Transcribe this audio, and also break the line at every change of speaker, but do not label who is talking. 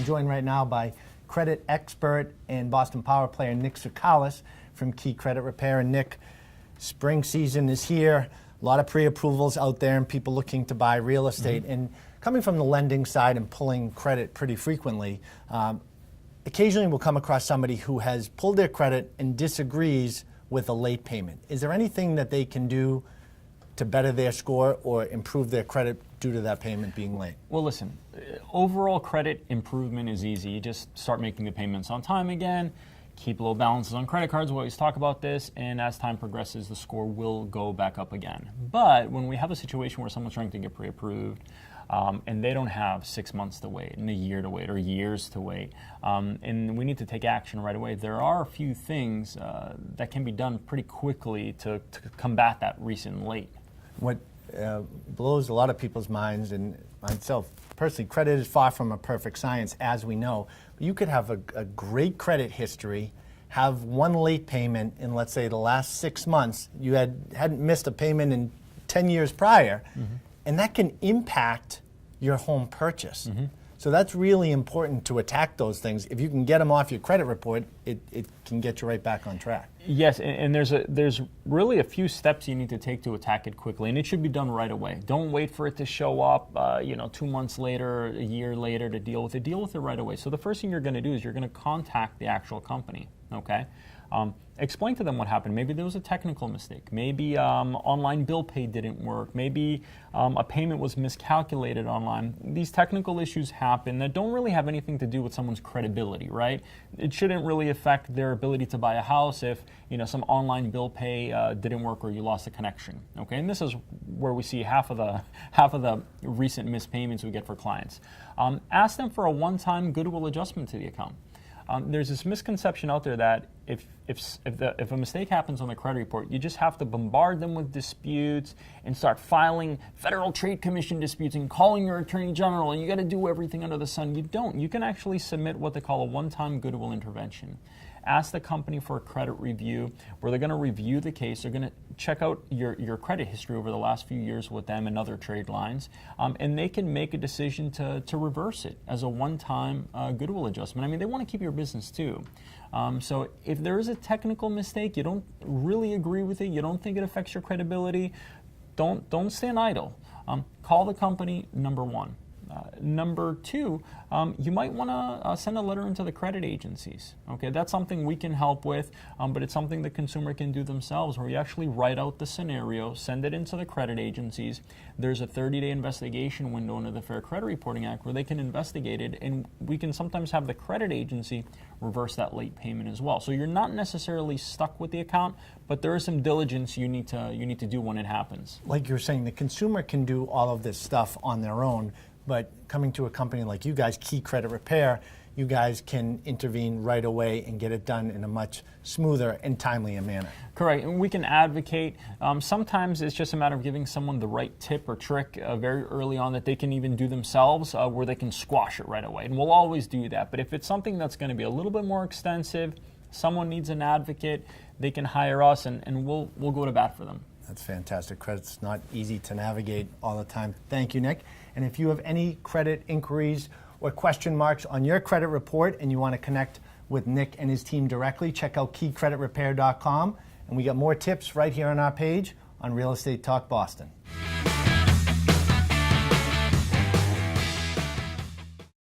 joined right now by credit expert and Boston Power player Nick Tsoukalis from Key Credit Repair. And Nick, spring season is here. A lot of pre-approvals out there and people looking to buy real estate. And coming from the lending side and pulling credit pretty frequently, occasionally we'll come across somebody who has pulled their credit and disagrees with a late payment. Is there anything that they can do to better their score or improve their credit due to that payment being late?
Well, listen, overall credit improvement is easy. You just start making the payments on time again, keep low balances on credit cards. We always talk about this, and as time progresses, the score will go back up again. But when we have a situation where someone's trying to get pre-approved, and they don't have 6 months to wait, and a year to wait, or years to wait, and we need to take action right away, there are a few things that can be done pretty quickly to combat that recent late.
What blows a lot of people's minds, and myself personally, credit is far from a perfect science, as we know. You could have a great credit history, have one late payment in, let's say, the last 6 months. You hadn't missed a payment in 10 years prior, and that can impact your home purchase. So that's really important to attack those things. If you can get them off your credit report, it can get you right back on track.
Yes, and there's really a few steps you need to take to attack it quickly, and it should be done right away. Don't wait for it to show up 2 months later, a year later to deal with it. Deal with it right away. So the first thing you're going to do is you're going to contact the actual company, okay? Explain to them what happened. Maybe there was a technical mistake. Maybe online bill pay didn't work. Maybe a payment was miscalculated online. These technical issues happen that don't really have anything to do with someone's credibility, right? It shouldn't really affect their ability to buy a house if some online bill pay didn't work or you lost a connection. Okay, and this is where we see half of the recent missed payments we get for clients. Ask them for a one-time goodwill adjustment to the account. There's this misconception out there that if a mistake happens on the credit report, you just have to bombard them with disputes and start filing Federal Trade Commission disputes and calling your attorney general, and you got to do everything under the sun. You don't. You can actually submit what they call a one-time goodwill intervention. Ask the company for a credit review where they're going to review the case. They're going to check out your credit history over the last few years with them and other trade lines, and they can make a decision to reverse it as a one-time goodwill adjustment. I mean, they want to keep your business too. So if there is a technical mistake, you don't really agree with it, you don't think it affects your credibility, don't stand idle. Call the company, number one. Number two, you might want to send a letter into the credit agencies. Okay, that's something we can help with, but it's something the consumer can do themselves, where you actually write out the scenario, send it into the credit agencies. There's a 30-day investigation window under the Fair Credit Reporting Act where they can investigate it, and we can sometimes have the credit agency reverse that late payment as well. So you're not necessarily stuck with the account, but there is some diligence you need to do when it happens.
Like you're saying, the consumer can do all of this stuff on their own, but coming to a company like you guys, Key Credit Repair, you guys can intervene right away and get it done in a much smoother and timelier manner.
Correct, and we can advocate. Sometimes it's just a matter of giving someone the right tip or trick very early on that they can even do themselves, where they can squash it right away. And we'll always do that. But if it's something that's going to be a little bit more extensive, someone needs an advocate, they can hire us, and we'll go to bat for them.
That's fantastic. Credit's not easy to navigate all the time. Thank you, Nick. And if you have any credit inquiries or question marks on your credit report and you want to connect with Nick and his team directly, check out keycreditrepair.com. And we got more tips right here on our page on Real Estate Talk Boston.